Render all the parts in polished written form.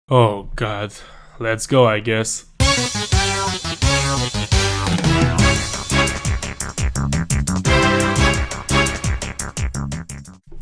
Oh god, let's go, I guess.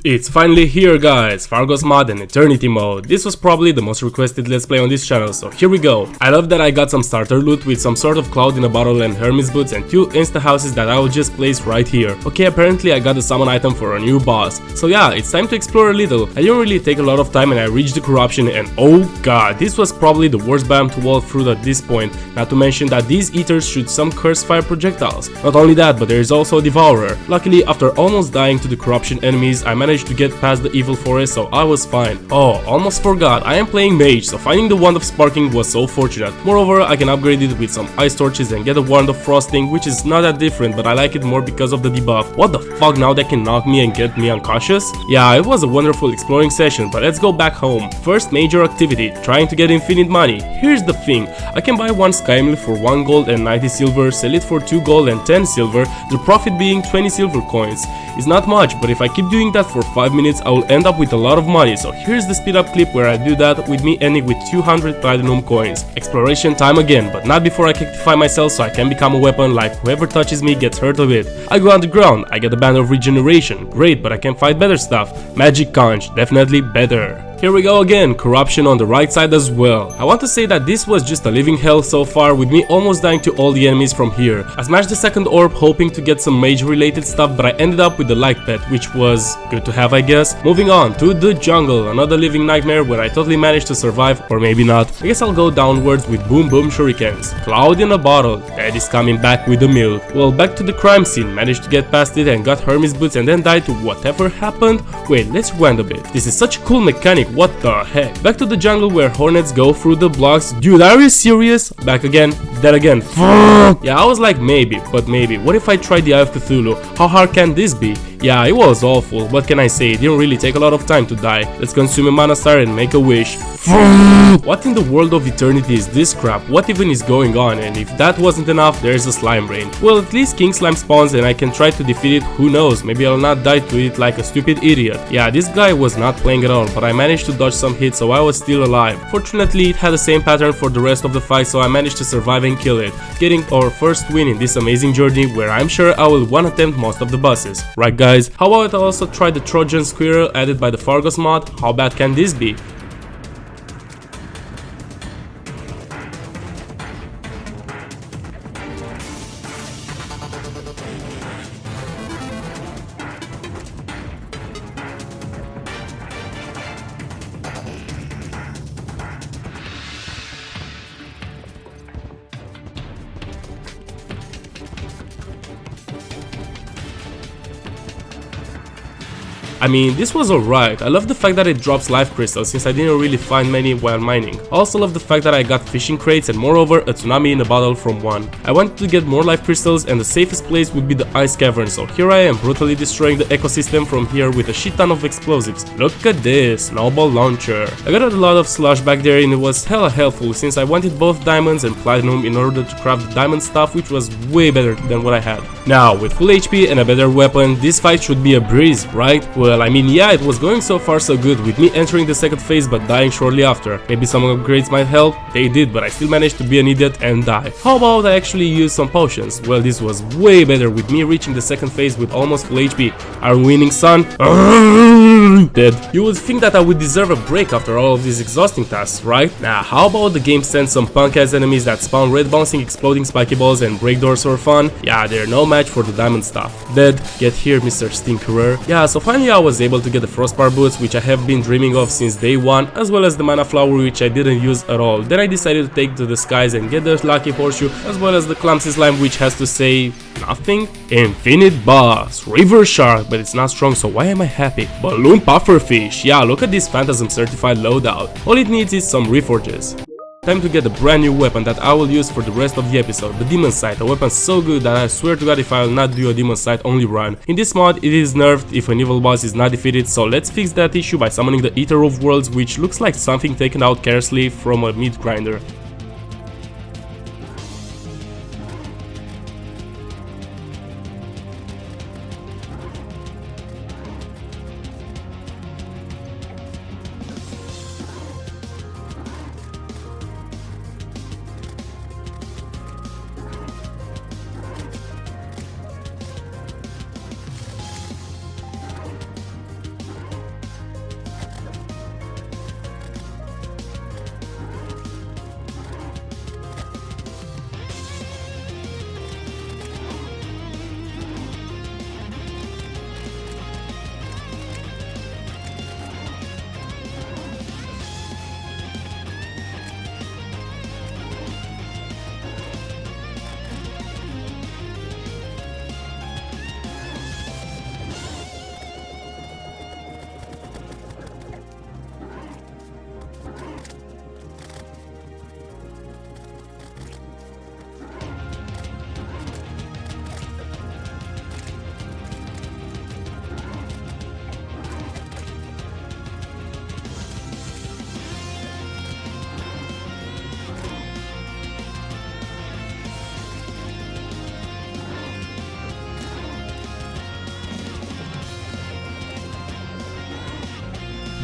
It's finally here, guys, Fargo's mod and Eternity mode. This was probably the most requested let's play on this channel, so here we go. I love that I got some starter loot with some sort of cloud in a bottle and Hermes boots and 2 insta houses that I will just place right here. Okay, apparently I got the summon item for a new boss. So yeah, it's time to explore a little. I didn't really take a lot of time and I reached the corruption and oh god, this was probably the worst biome to walk through at this point. Not to mention that these eaters shoot some cursed fire projectiles. Not only that, but there is also a devourer. Luckily, after almost dying to the corruption enemies, I managed to get past the evil forest, so I was fine. Oh, almost forgot, I am playing mage, so finding the wand of sparking was so fortunate. Moreover, I can upgrade it with some ice torches and get a wand of frosting, which is not that different, but I like it more because of the debuff. What the fuck, now they can knock me and get me unconscious? Yeah, it was a wonderful exploring session, but let's go back home. First major activity, trying to get infinite money. Here's the thing, I can buy one sky emblem for 1 gold and 90 silver, sell it for 2 gold and 10 silver, the profit being 20 silver coins. It's not much, but if I keep doing that for 5 minutes, I will end up with a lot of money, so here's the speed up clip where I do that with me ending with 200 platinum coins. Exploration time again, but not before I cactify myself so I can become a weapon like whoever touches me gets hurt of it. I go underground, I get a band of regeneration, great, but I can fight better stuff. Magic conch, definitely better. Here we go again, corruption on the right side as well. I want to say that this was just a living hell so far, with me almost dying to all the enemies from here. I smashed the second orb hoping to get some mage related stuff, but I ended up with the light pet, which was good to have, I guess. Moving on to the jungle, another living nightmare where I totally managed to survive, or maybe not. I guess I'll go downwards with boom boom shurikens. Cloud in a bottle, Dad is coming back with the milk. Well, back to the crime scene, managed to get past it and got Hermes boots and then died to whatever happened. Wait, let's rewind a bit. This is such a cool mechanic. What the heck? Back to the jungle where hornets go through the blocks. Dude, are you serious? Back again, dead again. Yeah, I was like maybe, but maybe. What if I tried the Eye of Cthulhu? How hard can this be? Yeah, it was awful. What can I say? It didn't really take a lot of time to die. Let's consume a mana star and make a wish. What in the world of eternity is this crap? What even is going on? And if that wasn't enough, there's a slime rain. Well, at least King Slime spawns and I can try to defeat it. Who knows? Maybe I'll not die to it like a stupid idiot. Yeah, this guy was not playing at all, but I managed to dodge some hits, so I was still alive. Fortunately, it had the same pattern for the rest of the fight, so I managed to survive and kill it, getting our first win in this amazing journey where I'm sure I will one attempt most of the bosses. Right guys, how about I also try the Trojan squirrel added by the Fargos mod? How bad can this be? I mean, this was alright. I love the fact that it drops life crystals since I didn't really find many while mining. I also love the fact that I got fishing crates and moreover a tsunami in a bottle from one. I wanted to get more life crystals and the safest place would be the ice cavern, so here I am brutally destroying the ecosystem from here with a shit ton of explosives. Look at this, snowball launcher. I got a lot of slush back there and it was hella helpful since I wanted both diamonds and platinum in order to craft the diamond stuff, which was way better than what I had. Now, with full HP and a better weapon, this fight should be a breeze, right? Well, I mean, yeah, it was going so far so good, with me entering the second phase but dying shortly after. Maybe some upgrades might help? They did, but I still managed to be an idiot and die. How about I actually use some potions? Well, this was way better, with me reaching the second phase with almost full HP. Are we winning, son? Dead. You would think that I would deserve a break after all of these exhausting tasks, right? Nah, how about the game sends some punk-ass enemies that spawn red bouncing exploding spiky balls and break doors for fun? Yeah, they're no match for the diamond stuff. Dead. Get here, Mr. Stinkerer. Yeah, so finally I was able to get the frostbar boots, which I have been dreaming of since day one, as well as the mana flower, which I didn't use at all. Then I decided to take to the skies and get the lucky horseshoe, as well as the clumsy slime, which has to say nothing. Infinite boss, river shark, but it's not strong, so why am I happy? Balloon pufferfish. Yeah, look at this Phantasm certified loadout. All it needs is some reforges. Time to get a brand new weapon that I will use for the rest of the episode, the Demon Sight, a weapon so good that I swear to god if I will not do a Demon Sight only run. In this mod it is nerfed if an evil boss is not defeated, so let's fix that issue by summoning the Eater of Worlds, which looks like something taken out carelessly from a meat grinder.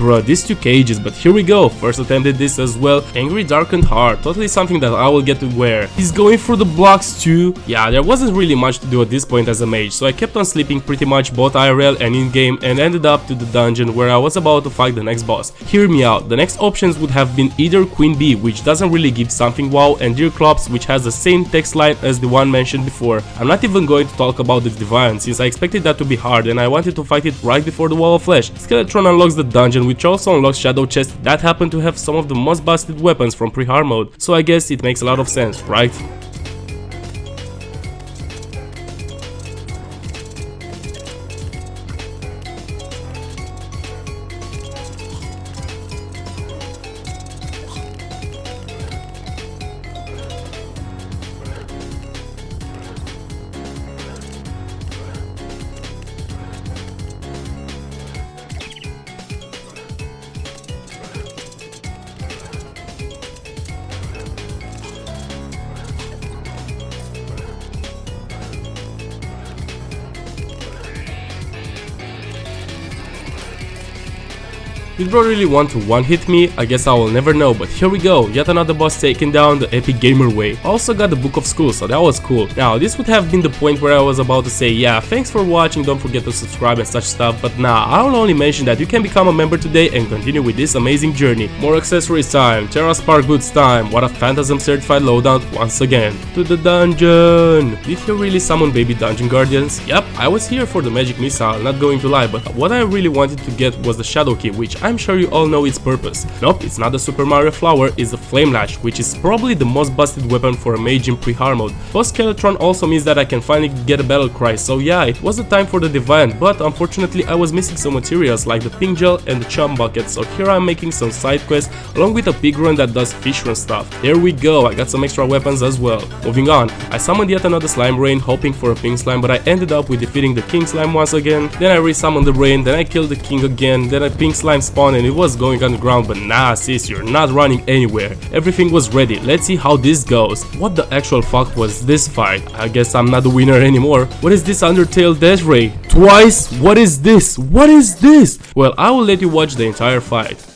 Bruh, this took ages, but here we go. First attempt at this as well. Angry Darkened Heart, totally something that I will get to wear. He's going for the blocks too. Yeah, there wasn't really much to do at this point as a mage, so I kept on sleeping pretty much both IRL and in-game and ended up to the dungeon where I was about to fight the next boss. Hear me out, the next options would have been either Queen Bee, which doesn't really give something wow, and Deerclops, which has the same text line as the one mentioned before. I'm not even going to talk about the Divine, since I expected that to be hard and I wanted to fight it right before the Wall of Flesh. Skeletron unlocks the dungeon, which also unlocks Shadow Chest that happen to have some of the most busted weapons from pre-Harmode, so I guess it makes a lot of sense, right? Did bro really want to one-hit me? I guess I will never know, but here we go, yet another boss taken down the epic gamer way. Also got the Book of School, so that was cool. Now, this would have been the point where I was about to say, yeah, thanks for watching, don't forget to subscribe and such stuff, but nah, I will only mention that you can become a member today and continue with this amazing journey. More accessories time, Terra Spark Boots time, what a Phantasm certified loadout once again. To the dungeon! Did you really summon baby dungeon guardians? Yep, I was here for the magic missile, not going to lie, but what I really wanted to get was the Shadow Key, which I'm sure you all know its purpose. Nope, it's not the Super Mario flower, it's the Flame Lash, which is probably the most busted weapon for a mage in pre-Harmode. Boss Skeletron also means that I can finally get a battle cry, so yeah, it was the time for the Divine, but unfortunately I was missing some materials like the pink gel and the chum bucket, so here I'm making some side quests along with a pig run that does fish run stuff. There we go, I got some extra weapons as well. Moving on, I summoned yet another slime rain hoping for a pink slime, but I ended up with defeating the king slime once again. Then I resummoned the rain, then I killed the king again, then a pink slime spawned and it was going underground, but nah sis, you're not running anywhere. Everything was ready, let's see how this goes. What the actual fuck was this fight? I guess I'm not the winner anymore. What is this Undertale Death Ray? Twice? What is this? What is this? Well, I will let you watch the entire fight.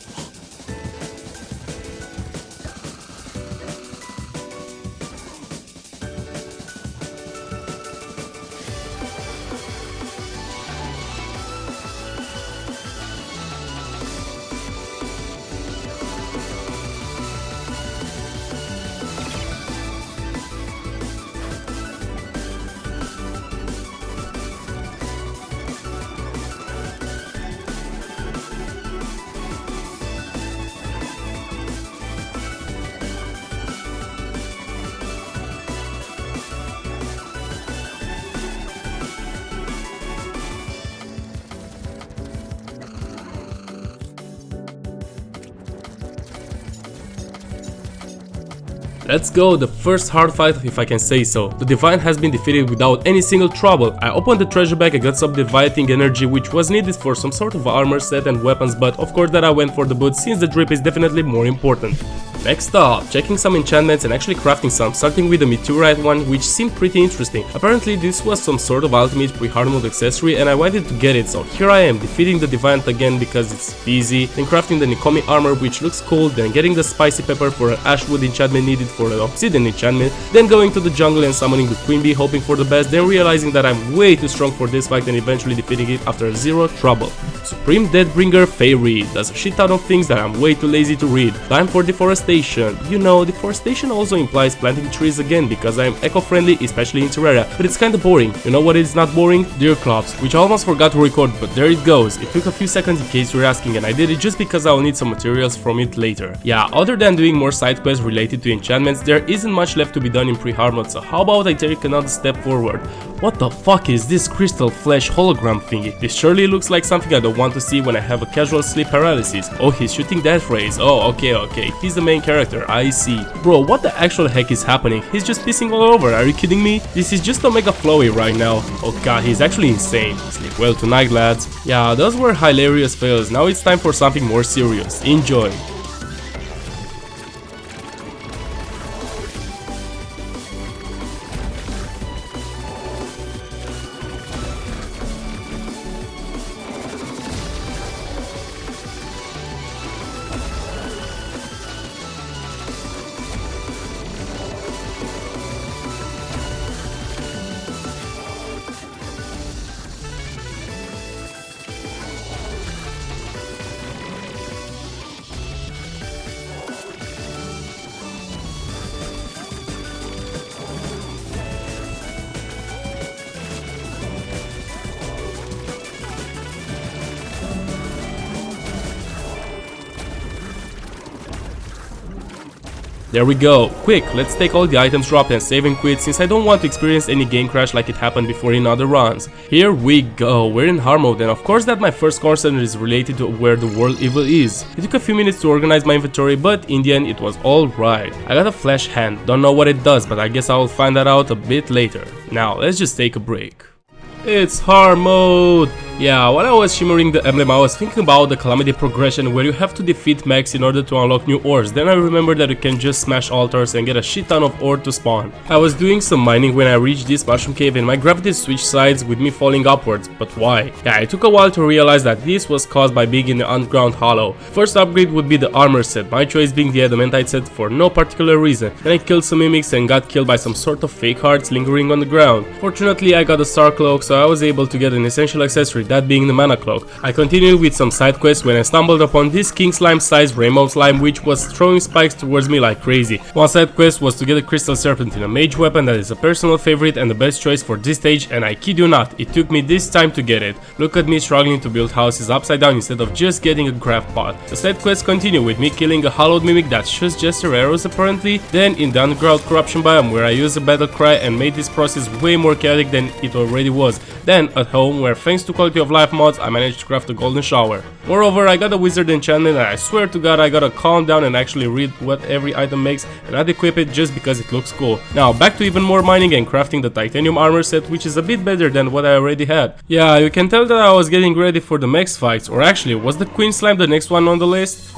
Let's go, the first hard fight if I can say so. The Divine has been defeated without any single trouble. I opened the treasure bag and got some Divining energy which was needed for some sort of armor set and weapons, but of course that I went for the boots since the drip is definitely more important. Next up, checking some enchantments and actually crafting some, starting with the meteorite one, which seemed pretty interesting. Apparently this was some sort of ultimate pre-Harmode accessory and I wanted to get it, so here I am, defeating the Deviant again because it's easy, then crafting the Nikomi armor which looks cool, then getting the spicy pepper for an ashwood enchantment needed for an obsidian enchantment, then going to the jungle and summoning the Queen Bee hoping for the best, then realizing that I'm way too strong for this fight and eventually defeating it after zero trouble. Supreme Deathbringer Fairy does a shit ton of things that I'm way too lazy to read. Time for deforestation. You know, deforestation also implies planting trees again because I'm eco-friendly, especially in Terraria, but it's kinda boring. You know what is not boring? Deerclops, which I almost forgot to record, but there it goes. It took a few seconds in case you're asking, and I did it just because I will need some materials from it later. Yeah, other than doing more side quests related to enchantments, there isn't much left to be done in pre-Harmode, so how about I take another step forward? What the fuck is this crystal flesh hologram thingy? This surely looks like something I don't want to see when I have a casual sleep paralysis. Oh, he's shooting death rays. Oh, okay, he's the main character, I see. Bro, what the actual heck is happening? He's just pissing all over, are you kidding me? This is just Omega Flowy right now. Oh god, he's actually insane. Sleep well tonight, lads. Yeah, those were hilarious fails, now it's time for something more serious. Enjoy. There we go. Quick, let's take all the items dropped and save and quit since I don't want to experience any game crash like it happened before in other runs. Here we go, we're in Harmode, and of course that my first concern is related to where the world evil is. It took a few minutes to organize my inventory, but in the end it was alright. I got a flash hand, don't know what it does, but I guess I will find that out a bit later. Now let's just take a break. It's Harmode! Yeah, while I was shimmering the emblem, I was thinking about the Calamity Progression where you have to defeat mechs in order to unlock new ores. Then I remembered that you can just smash altars and get a shit ton of ore to spawn. I was doing some mining when I reached this mushroom cave and my gravity switched sides with me falling upwards, but why? Yeah, it took a while to realize that this was caused by being in the underground hollow. First upgrade would be the armor set, my choice being the adamantite set for no particular reason. Then I killed some mimics and got killed by some sort of fake hearts lingering on the ground. Fortunately I got a star cloak, so I was able to get an essential accessory, that being the mana cloak. I continued with some side quests when I stumbled upon this king slime sized rainbow slime which was throwing spikes towards me like crazy. One side quest was to get a crystal serpent in a mage weapon that is a personal favorite and the best choice for this stage, and I kid you not, it took me this time to get it. Look at me struggling to build houses upside down instead of just getting a craft pot. The side quests continue with me killing a hollowed mimic that shoots jester arrows apparently, then in the underground corruption biome where I used a battle cry and made this process way more chaotic than it already was. Then at home where thanks to quality of life mods I managed to craft a golden shower. Moreover, I got a wizard enchantment and I swear to god I gotta calm down and actually read what every item makes and not equip it just because it looks cool. Now back to even more mining and crafting the titanium armor set, which is a bit better than what I already had. Yeah, you can tell that I was getting ready for the next fights, or actually was the queen slime the next one on the list?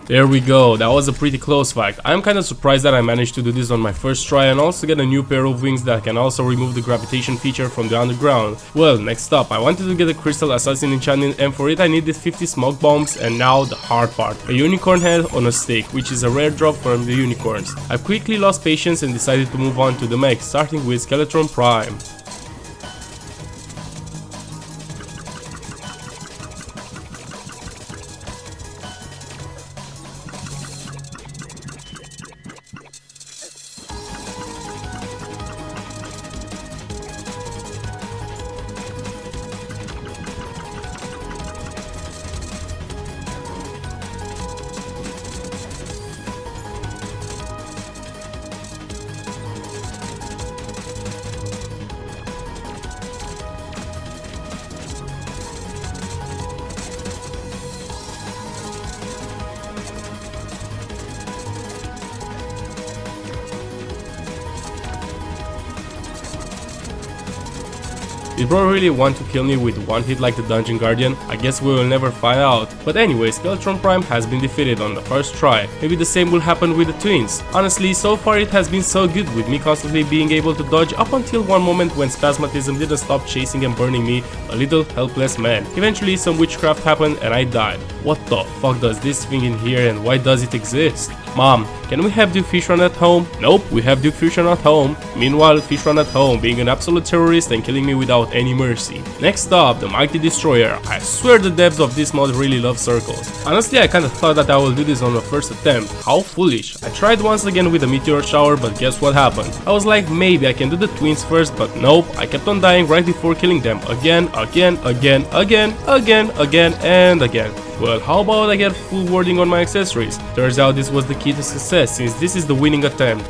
There we go, that was a pretty close fight. I'm kinda surprised that I managed to do this on my first try and also get a new pair of wings that can also remove the gravitation feature from the underground. Well, next up, I wanted to get a crystal assassin enchantment and for it I needed 50 smoke bombs, and now the hard part. A unicorn head on a stick, which is a rare drop from the unicorns. I quickly lost patience and decided to move on to the mech, starting with Skeletron Prime. Did bro really want to kill me with one hit like the Dungeon Guardian? I guess we will never find out. But anyway, Skeletron Prime has been defeated on the first try. Maybe the same will happen with the twins. Honestly, so far it has been so good with me constantly being able to dodge up until one moment when Spasmatism didn't stop chasing and burning me, a little helpless man. Eventually some witchcraft happened and I died. What the fuck does this thing in here and why does it exist? Mom, can we have Doke Fish Run at home? Nope, we have Doke Fish Run at home. Meanwhile, Fish Run at home being an absolute terrorist and killing me without any mercy. Next up, the Mighty Destroyer. I swear the devs of this mod really love circles. Honestly, I kinda thought that I will do this on the first attempt. How foolish. I tried once again with a meteor shower, but guess what happened? I was like, maybe I can do the twins first, but nope, I kept on dying right before killing them. Again, and again. Well, how about I get full warding on my accessories? Turns out this was the key to success, since this is the winning attempt.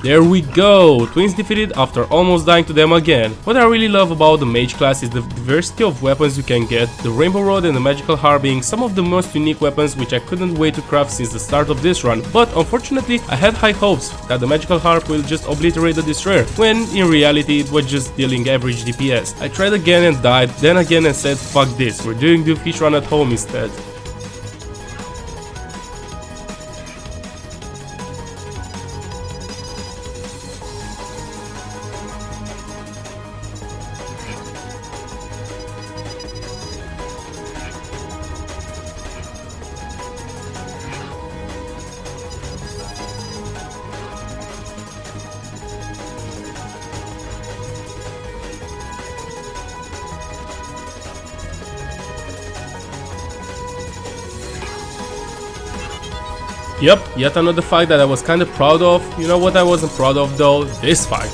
There we go, twins defeated after almost dying to them again. What I really love about the mage class is the diversity of weapons you can get, the rainbow rod and the magical harp being some of the most unique weapons which I couldn't wait to craft since the start of this run, but unfortunately I had high hopes that the magical harp will just obliterate the destroyer, when in reality it was just dealing average DPS. I tried again and died, then again and said fuck this, we're doing Doke Fish Run at home instead. Yep, yet another fight that I was kinda proud of. You know what I wasn't proud of though? This fight.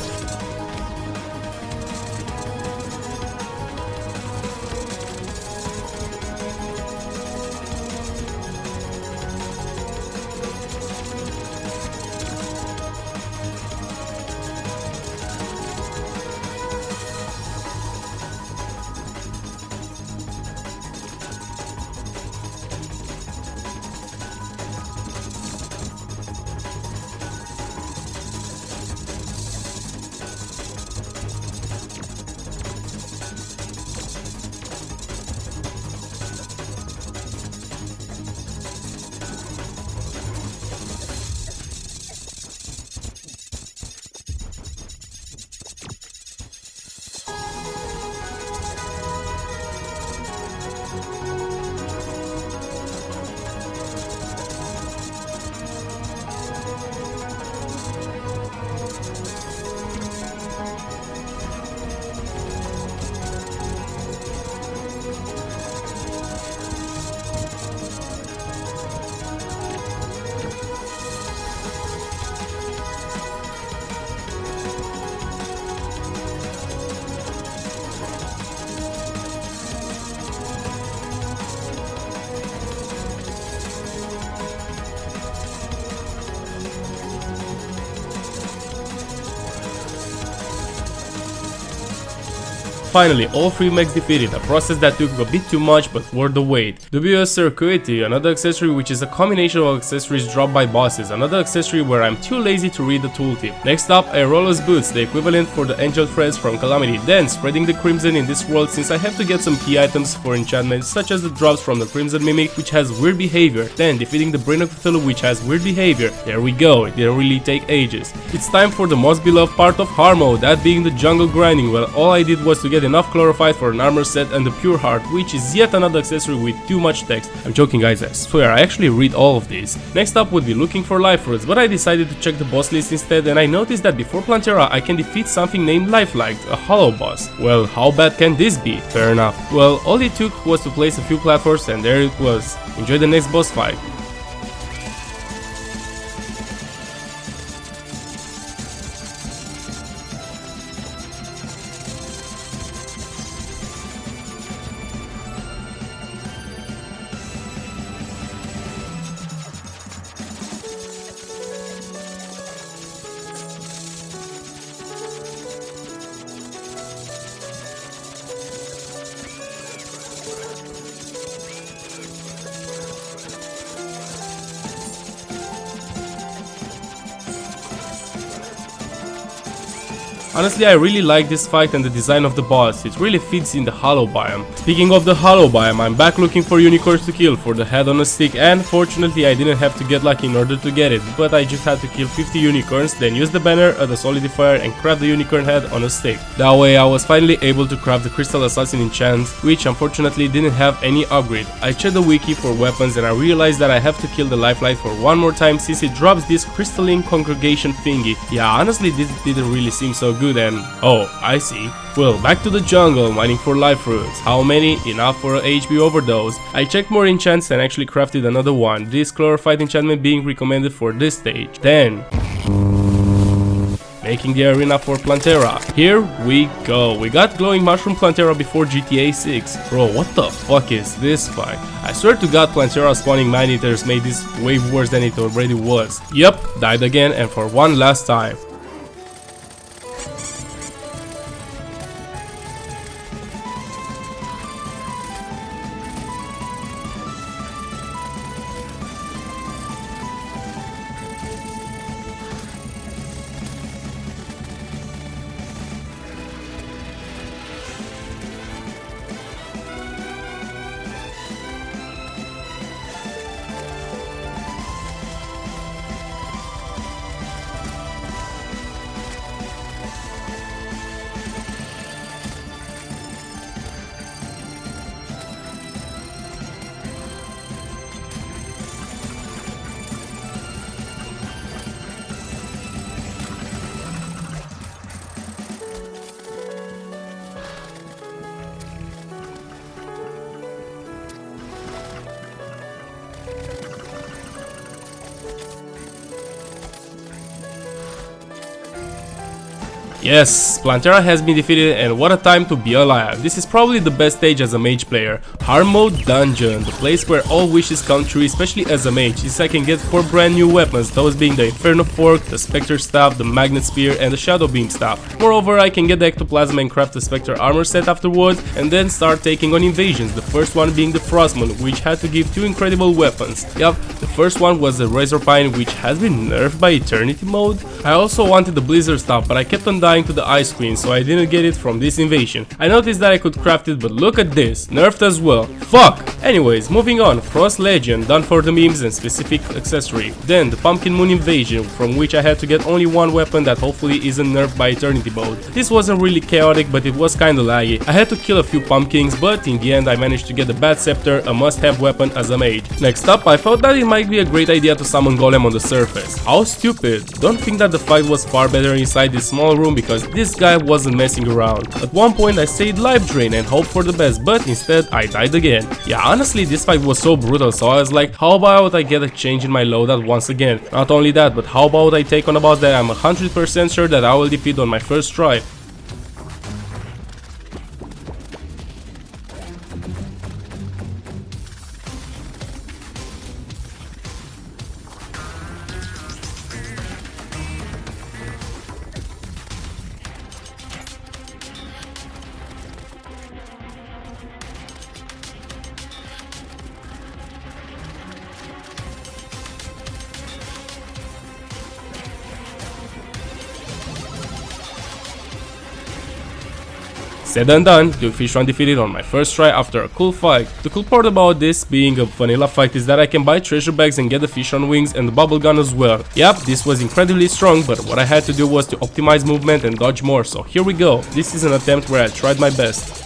Finally, all 3 mechs defeated, a process that took a bit too much but worth the wait. WS Circuity, another accessory which is a combination of accessories dropped by bosses, another accessory where I'm too lazy to read the tooltip. Next up, Aerolus Boots, the equivalent for the Angel Threads from Calamity, then spreading the Crimson in this world since I have to get some key items for enchantments such as the drops from the Crimson Mimic which has weird behavior, then defeating the Brain of Cthulhu which has weird behavior. There we go, it didn't really take ages. It's time for the most beloved part of Harmode, that being the jungle grinding. Well, all I did was to get enough chlorophyte for an armor set and the pure heart, which is yet another accessory with too much text. I'm joking guys, I swear I actually read all of these. Next up would be looking for life roots, but I decided to check the boss list instead and I noticed that before Planta I can defeat something named Lifelike, a hollow boss. Well, how bad can this be? Fair enough. Well, all it took was to place a few platforms and there it was. Enjoy the next boss fight. Honestly, I really like this fight and the design of the boss, it really fits in the hollow biome. Speaking of the hollow biome, I'm back looking for unicorns to kill for the head on a stick, and fortunately I didn't have to get lucky in order to get it, but I just had to kill 50 unicorns, then use the banner, the solidifier and craft the unicorn head on a stick. That way I was finally able to craft the Crystal Assassin enchant, which unfortunately didn't have any upgrade. I checked the wiki for weapons and I realized that I have to kill the Lifelike for one more time since it drops this crystalline congregation thingy. Yeah, honestly this didn't really seem so good. And oh, I see. Well, back to the jungle, mining for life roots. How many? Enough for a HP overdose. I checked more enchants and actually crafted another one, this chlorophyte enchantment being recommended for this stage. Then making the arena for Planta. Here we go. We got glowing mushroom Planta before GTA 6. Bro, what the fuck is this fight? I swear to god Planta spawning man-eaters made this way worse than it already was. Yep, died again and for one last time. Yes, Planta has been defeated and what a time to be alive. This is probably the best stage as a mage player. Harmode Dungeon, the place where all wishes come true, especially as a mage, since I can get 4 brand new weapons, those being the Inferno Fork, the Spectre Staff, the Magnet Spear and the Shadow Beam Staff. Moreover, I can get the Ectoplasm and craft the Spectre Armor set afterwards and then start taking on invasions, the first one being the Frostmoon, which had to give 2 incredible weapons. Yup, the first one was the Razor Pine, which has been nerfed by Eternity mode. I also wanted the Blizzard Staff, but I kept on dying to the Ice Queen, so I didn't get it from this invasion. I noticed that I could craft it, but look at this, nerfed as well. Fuck! Anyways, moving on, Frost Legend, done for the memes and specific accessory. Then the Pumpkin Moon Invasion, from which I had to get only one weapon that hopefully isn't nerfed by Eternity mode. This wasn't really chaotic, but it was kinda laggy. I had to kill a few pumpkins, but in the end I managed to get the Bat Scepter, a must-have weapon as a mage. Next up, I thought that it might be a great idea to summon Golem on the surface. How stupid! Don't think that the fight was far better inside this small room because this guy wasn't messing around. At one point I stayed life drain and hoped for the best, but instead I died again. Yeah, honestly this fight was so brutal, so I was like, how about I get a change in my loadout once again? Not only that, but how about I take on a boss that I'm 100% sure that I will defeat on my first try? Said and done, Doke Fish Run defeated on my first try after a cool fight. The cool part about this being a vanilla fight is that I can buy treasure bags and get the fish on wings and the bubble gun as well. Yep, this was incredibly strong, but what I had to do was to optimize movement and dodge more, so here we go. This is an attempt where I tried my best.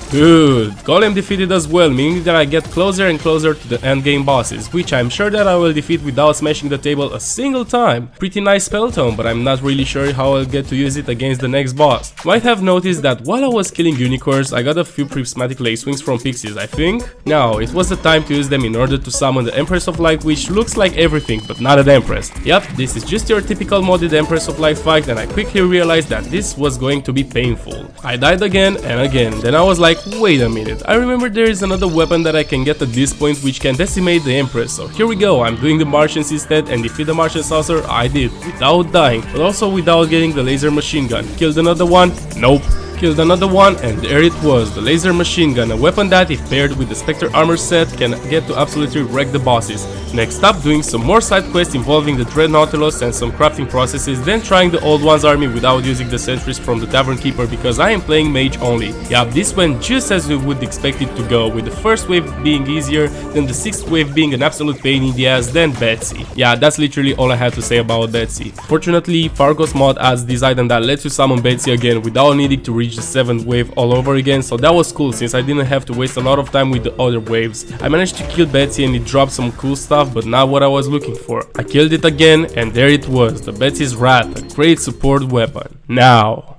Good, Golem defeated as well, meaning that I get closer and closer to the endgame bosses, which I'm sure that I will defeat without smashing the table a single time. Pretty nice spell tome, but I'm not really sure how I'll get to use it against the next boss. Might have noticed that while I was killing unicorns, I got a few prismatic lace wings from pixies, I think. Now, it was the time to use them in order to summon the Empress of Life, which looks like everything, but not an Empress. Yep, this is just your typical modded Empress of Life fight, and I quickly realized that this was going to be painful. I died again and again, then I was like, wait a minute, I remember there is another weapon that I can get at this point which can decimate the Empress, so here we go, I'm doing the Martians instead and defeat the Martian saucer. I did, without dying, but also without getting the laser machine gun. Killed another one? Nope. Killed another one, and there it was, the laser machine gun, a weapon that if paired with the Spectre armor set can get to absolutely wreck the bosses. Next up, doing some more side quests involving the Dread Nautilus and some crafting processes, then trying the Old One's army without using the sentries from the Tavern Keeper because I am playing mage only. Yeah, this went just as we would expect it to go, with the first wave being easier, then the sixth wave being an absolute pain in the ass, then Betsy. Yeah, that's literally all I had to say about Betsy. Fortunately, Fargo's mod adds this item that lets you summon Betsy again without needing to reach the 7th wave all over again, so that was cool since I didn't have to waste a lot of time with the other waves. I managed to kill Betsy and it dropped some cool stuff, but not what I was looking for. I killed it again and there it was, the Betsy's Wrath, a great support weapon. Now.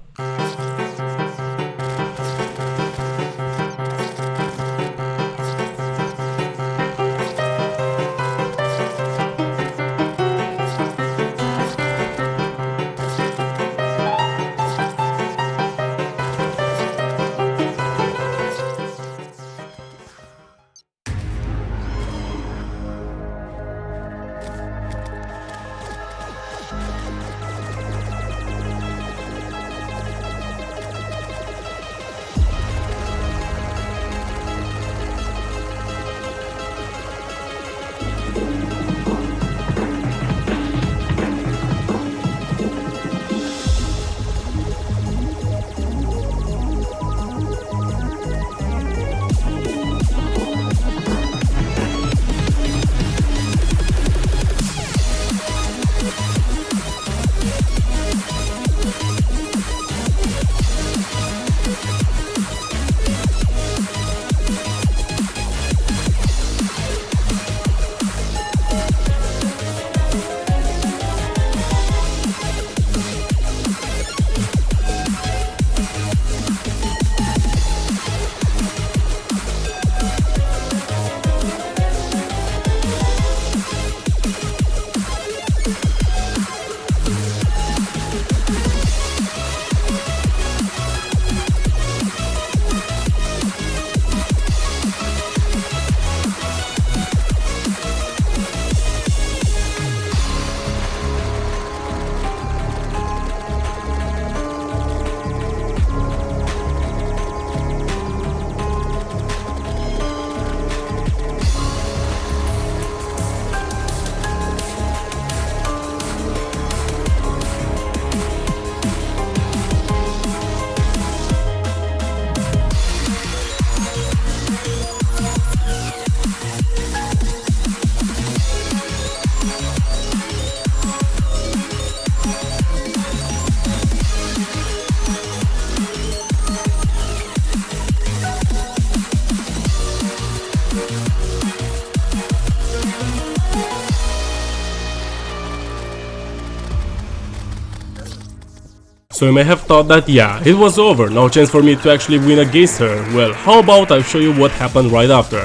So you may have thought that yeah, it was over, no chance for me to actually win against her. Well, how about I show you what happened right after.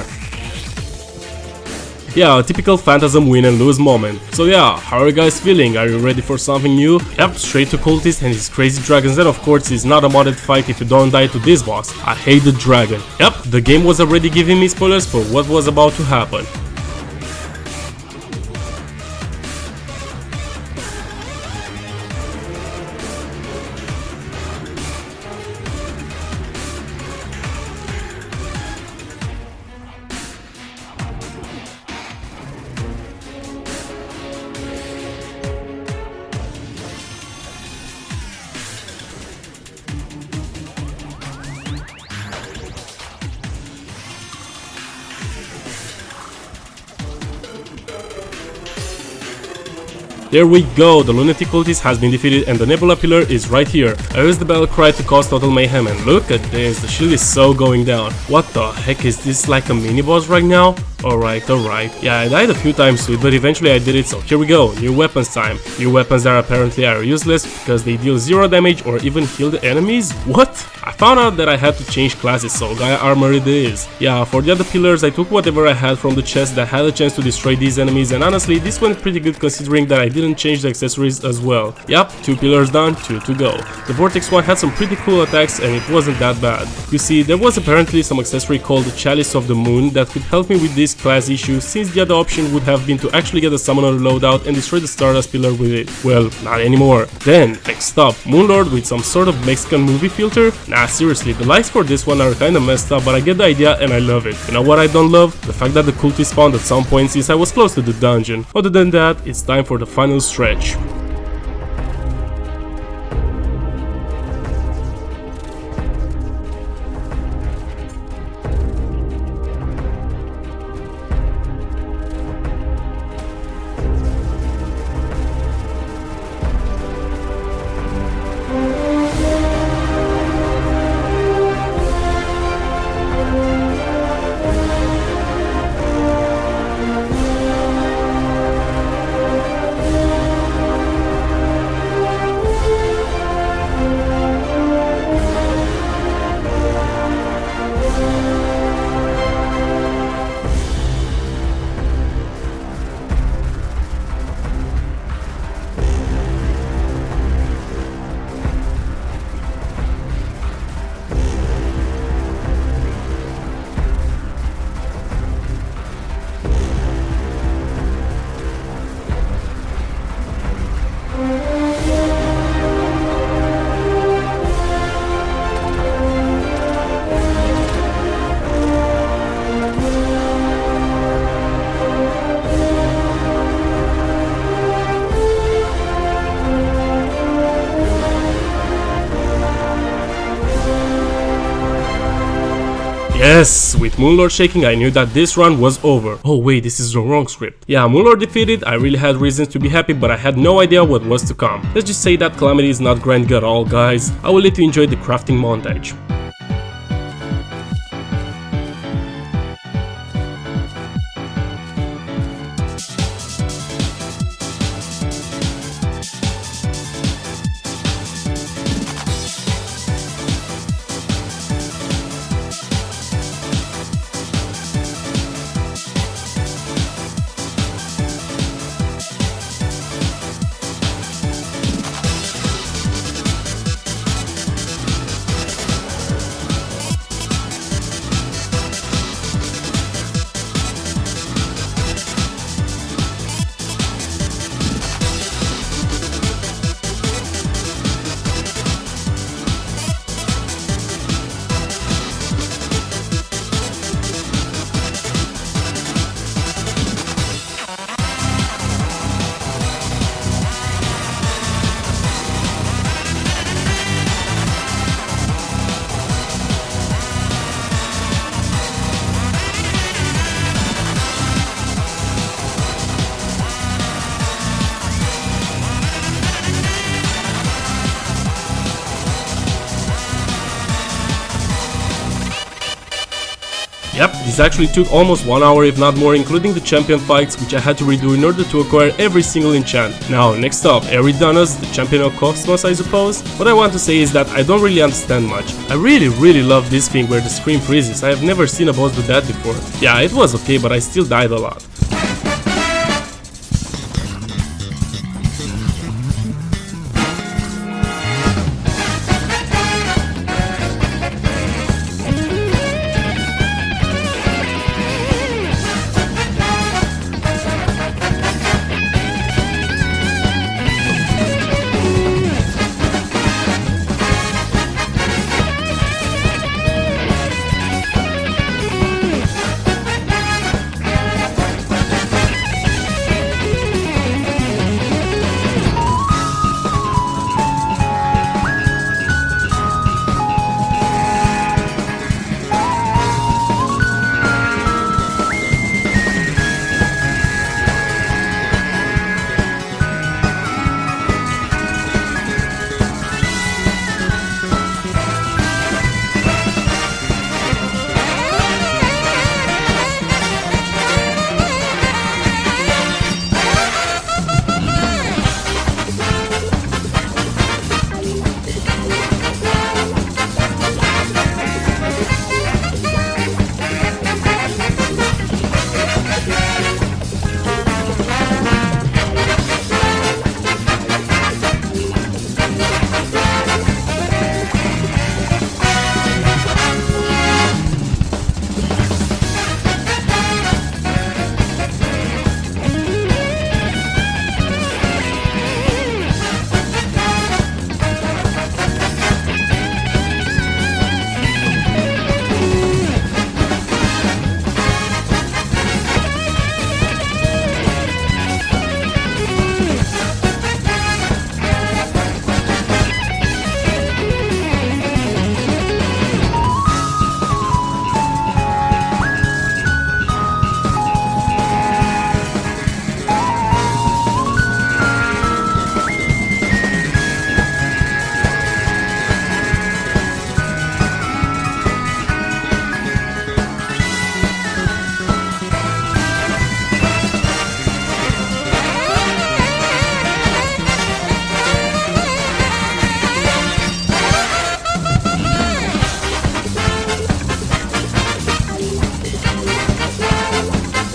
Yeah, a typical Phantasm win and lose moment. So yeah, how are you guys feeling? Are you ready for something new? Yep, straight to Cultist and his crazy dragons, and of course it's not a modded fight if you don't die to this boss. I hate the dragon. Yep, the game was already giving me spoilers for what was about to happen. There we go, the Lunatic Cultist has been defeated and the Nebula Pillar is right here. I used the battle cry to cause total mayhem and look at this, the shield is so going down. What the heck, is this like a mini boss right now? Alright. Yeah, I died a few times to it, but eventually I did it, so here we go, new weapons time. New weapons that apparently are useless because they deal 0 damage or even heal the enemies? What? I found out that I had to change classes, so Gaia Armor it is. Yeah, for the other pillars I took whatever I had from the chest that had a chance to destroy these enemies, and honestly this went pretty good considering that I didn't change the accessories as well. Yep, 2 pillars done, 2 to go. The Vortex one had some pretty cool attacks and it wasn't that bad. You see, there was apparently some accessory called the Chalice of the Moon that could help me with this class issue, since the other option would have been to actually get a summoner loadout and destroy the Stardust pillar with it. Well, not anymore. Then, Xtop, Moonlord with some sort of Mexican movie filter? Nah, seriously, the lights for this one are kinda messed up, but I get the idea and I love it. You know what I don't love? The fact that the cultist spawned at some point since I was close to the dungeon. Other than that, it's time for the final stretch. Yes, with Moonlord shaking I knew that this run was over. Oh wait, this is the wrong script. Yeah, Moonlord defeated, I really had reasons to be happy, but I had no idea what was to come. Let's just say that Calamity is not grand at all, guys. I will let you enjoy the crafting montage. This actually took almost 1 hour if not more, including the champion fights, which I had to redo in order to acquire every single enchant. Now, next up, every Donos, the champion of Cosmos, I suppose. What I want to say is that I don't really understand much. I really love this thing where the screen freezes. I have never seen a boss do that before. Yeah, it was okay, but I still died a lot.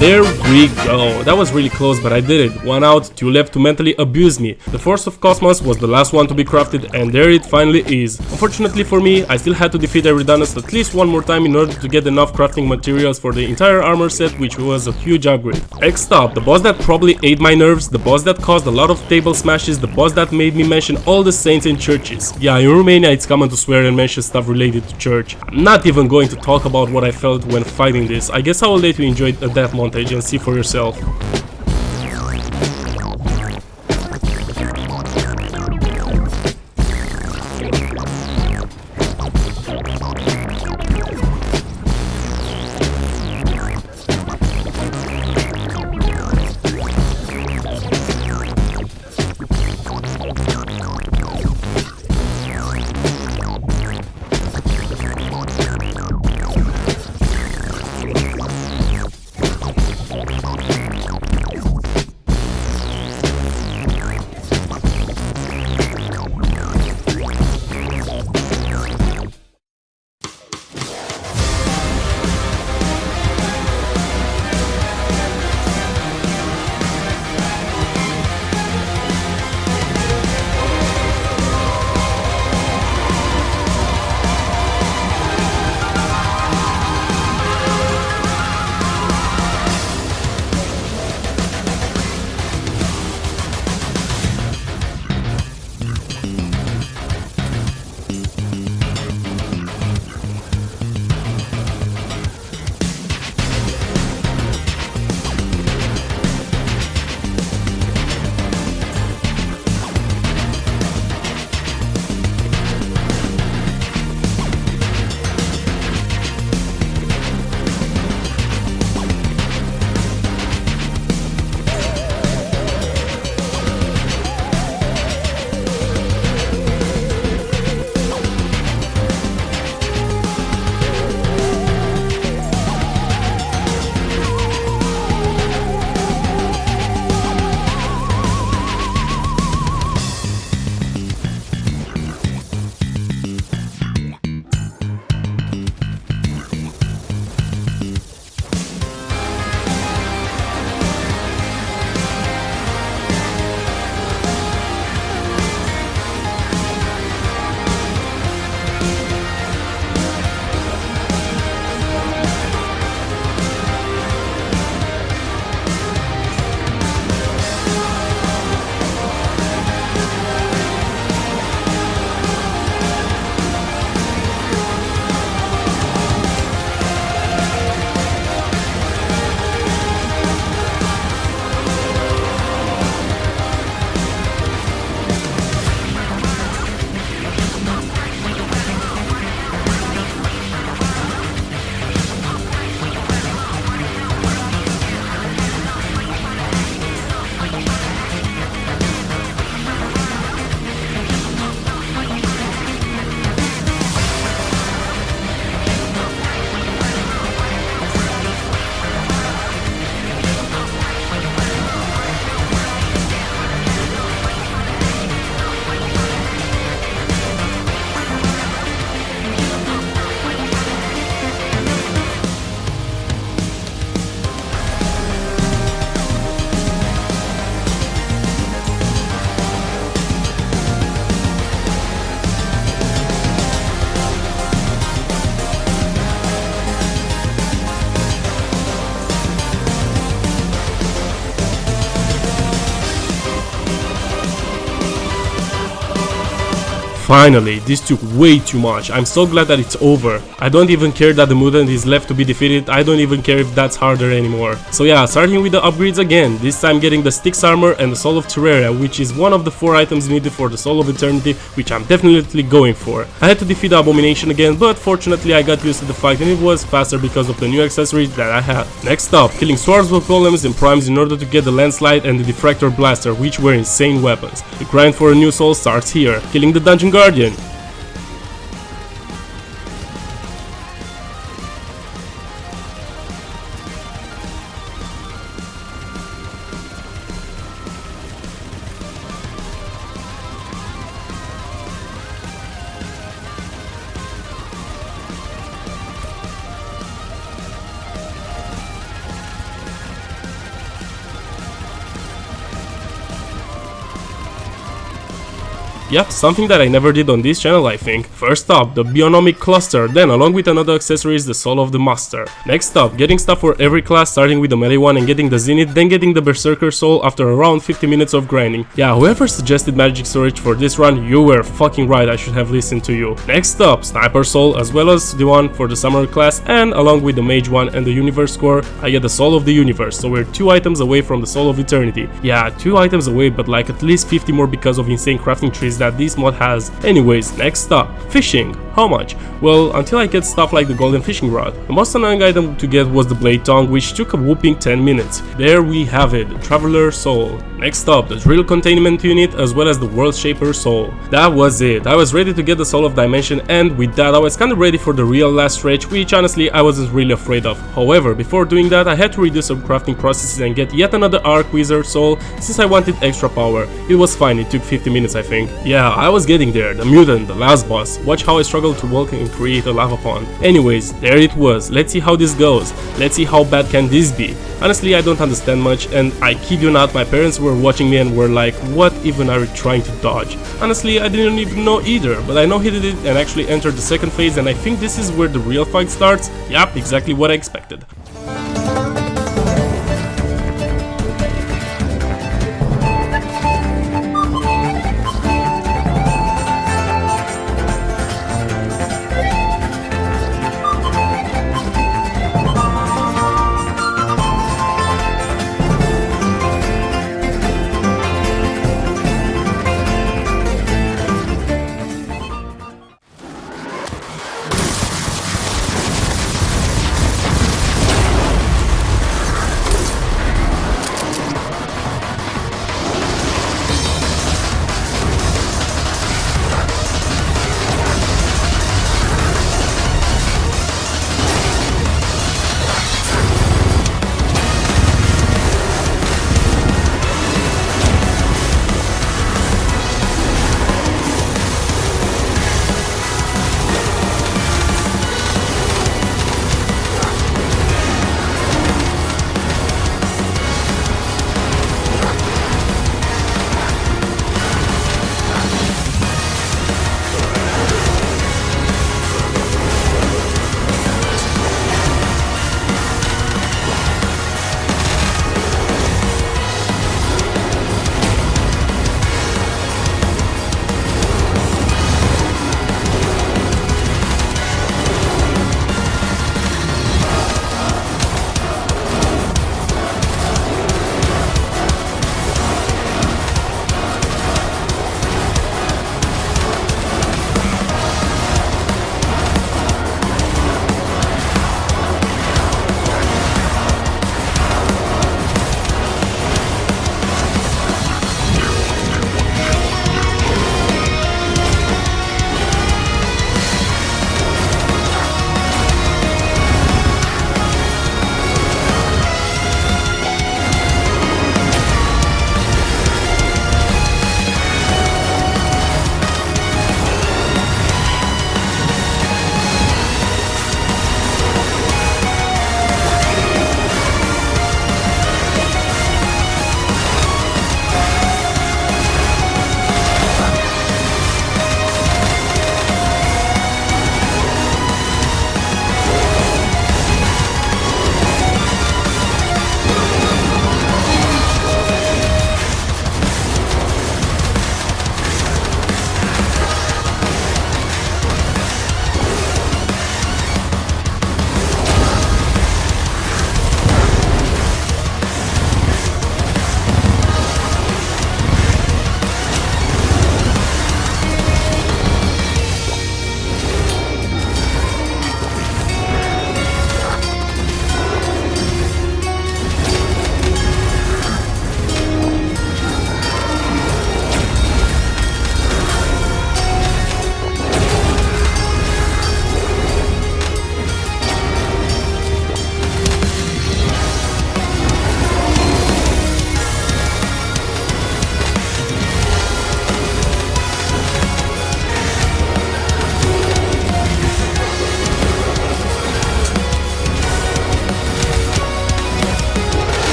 There we go. That was really close, but I did it. 1 out, 2 left to mentally abuse me. The Force of Cosmos was the last one to be crafted, and there it finally is. Unfortunately for me, I still had to defeat Donos at least one more time in order to get enough crafting materials for the entire armor set, which was a huge upgrade. Xtop, the boss that probably ate my nerves, the boss that caused a lot of table smashes, the boss that made me mention all the saints and churches. Yeah, in Romania it's common to swear and mention stuff related to church. I'm not even going to talk about what I felt when fighting this. I guess I will let you enjoy a death montage and see for yourself. Finally, this took way too much. I'm so glad that it's over. I don't even care that the Mutant is left to be defeated. I don't even care if that's harder anymore. So yeah, starting with the upgrades again, this time getting the Styx armor and the Soul of Terraria, which is one of the 4 items needed for the Soul of Eternity, which I'm definitely going for. I had to defeat the Abomination again, but fortunately I got used to the fight and it was faster because of the new accessories that I had. Next up, killing swarms of golems and primes in order to get the Landslide and the Diffractor Blaster, which were insane weapons. The grind for a new soul starts here, killing the Dungeon Guardian. Yep, something that I never did on this channel, I think. First up, the Bionomic Cluster, then along with another accessory is the Soul of the Master. Next up, getting stuff for every class, starting with the melee one and getting the Zenith, then getting the Berserker Soul after around 50 minutes of grinding. Yeah, whoever suggested magic storage for this run, you were fucking right, I should have listened to you. Next up, Sniper Soul, as well as the one for the Summoner class, and along with the Mage one and the Universe Core, I get the Soul of the Universe, so we're 2 items away from the Soul of Eternity. Yeah, 2 items away, but like at least 50 more because of insane crafting trees that this mod has. Anyways, next up, fishing. How much? Well, until I get stuff like the golden fishing rod. The most annoying item to get was the blade tongue, which took a whooping 10 minutes. There we have it, the Traveler Soul. Next up, the Drill Containment Unit as well as the World Shaper Soul. That was it. I was ready to get the Soul of Dimension, and with that I was kinda ready for the real last stretch, which honestly I wasn't really afraid of. However, before doing that I had to redo some crafting processes and get yet another Arc Wizard Soul since I wanted extra power. It was fine, it took 50 minutes I think. Yeah, I was getting there, the Mutant, the last boss. Watch how I struggled to walk and create a lava pond. Anyways, there it was. Let's see how this goes. Let's see how bad can this be. Honestly, I don't understand much, and I kid you not, my parents were watching me and were like, what even are you trying to dodge? Honestly, I didn't even know either, but I know he did it and actually entered the second phase, and I think this is where the real fight starts. Yup, exactly what I expected.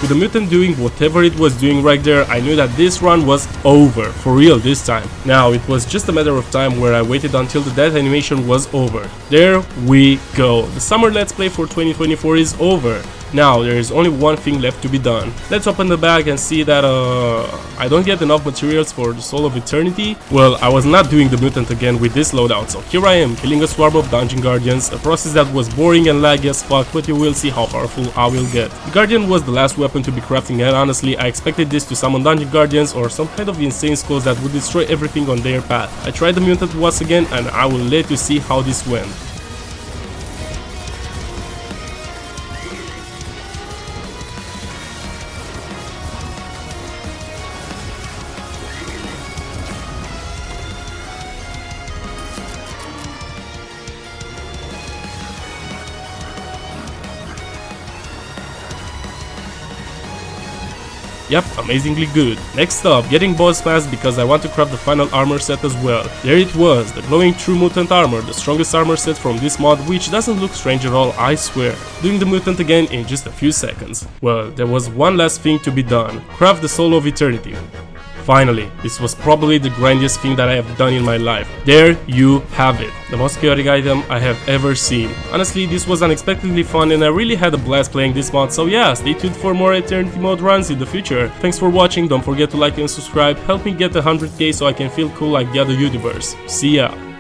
With the Mutant doing whatever it was doing right there, I knew that this run was over, for real this time. Now it was just a matter of time where I waited until the death animation was over. There we go. The summer Let's Play for 2024 is over. Now there is only one thing left to be done. Let's open the bag and see that I don't get enough materials for the Soul of Eternity. Well, I was not doing the Mutant again with this loadout, so here I am killing a swarm of Dungeon Guardians, a process that was boring and laggy as fuck, but you will see how powerful I will get. The Guardian was the last weapon to be crafting, and honestly I expected this to summon Dungeon Guardians or some kind of insane skulls that would destroy everything on their path. I tried the Mutant once again and I will let you see how this went. Yep, amazingly good. Next up, getting boss pass because I want to craft the final armor set as well. There it was, the glowing true mutant armor, the strongest armor set from this mod, which doesn't look strange at all, I swear. Doing the Mutant again in just a few seconds. Well, there was one last thing to be done. Craft the Soul of Eternity. Finally, this was probably the grindiest thing that I have done in my life. There you have it, the most chaotic item I have ever seen. Honestly, this was unexpectedly fun and I really had a blast playing this mod, so yeah, stay tuned for more Eternity mode runs in the future. Thanks for watching, don't forget to like and subscribe, help me get 100k so I can feel cool like the other YouTubers. See ya!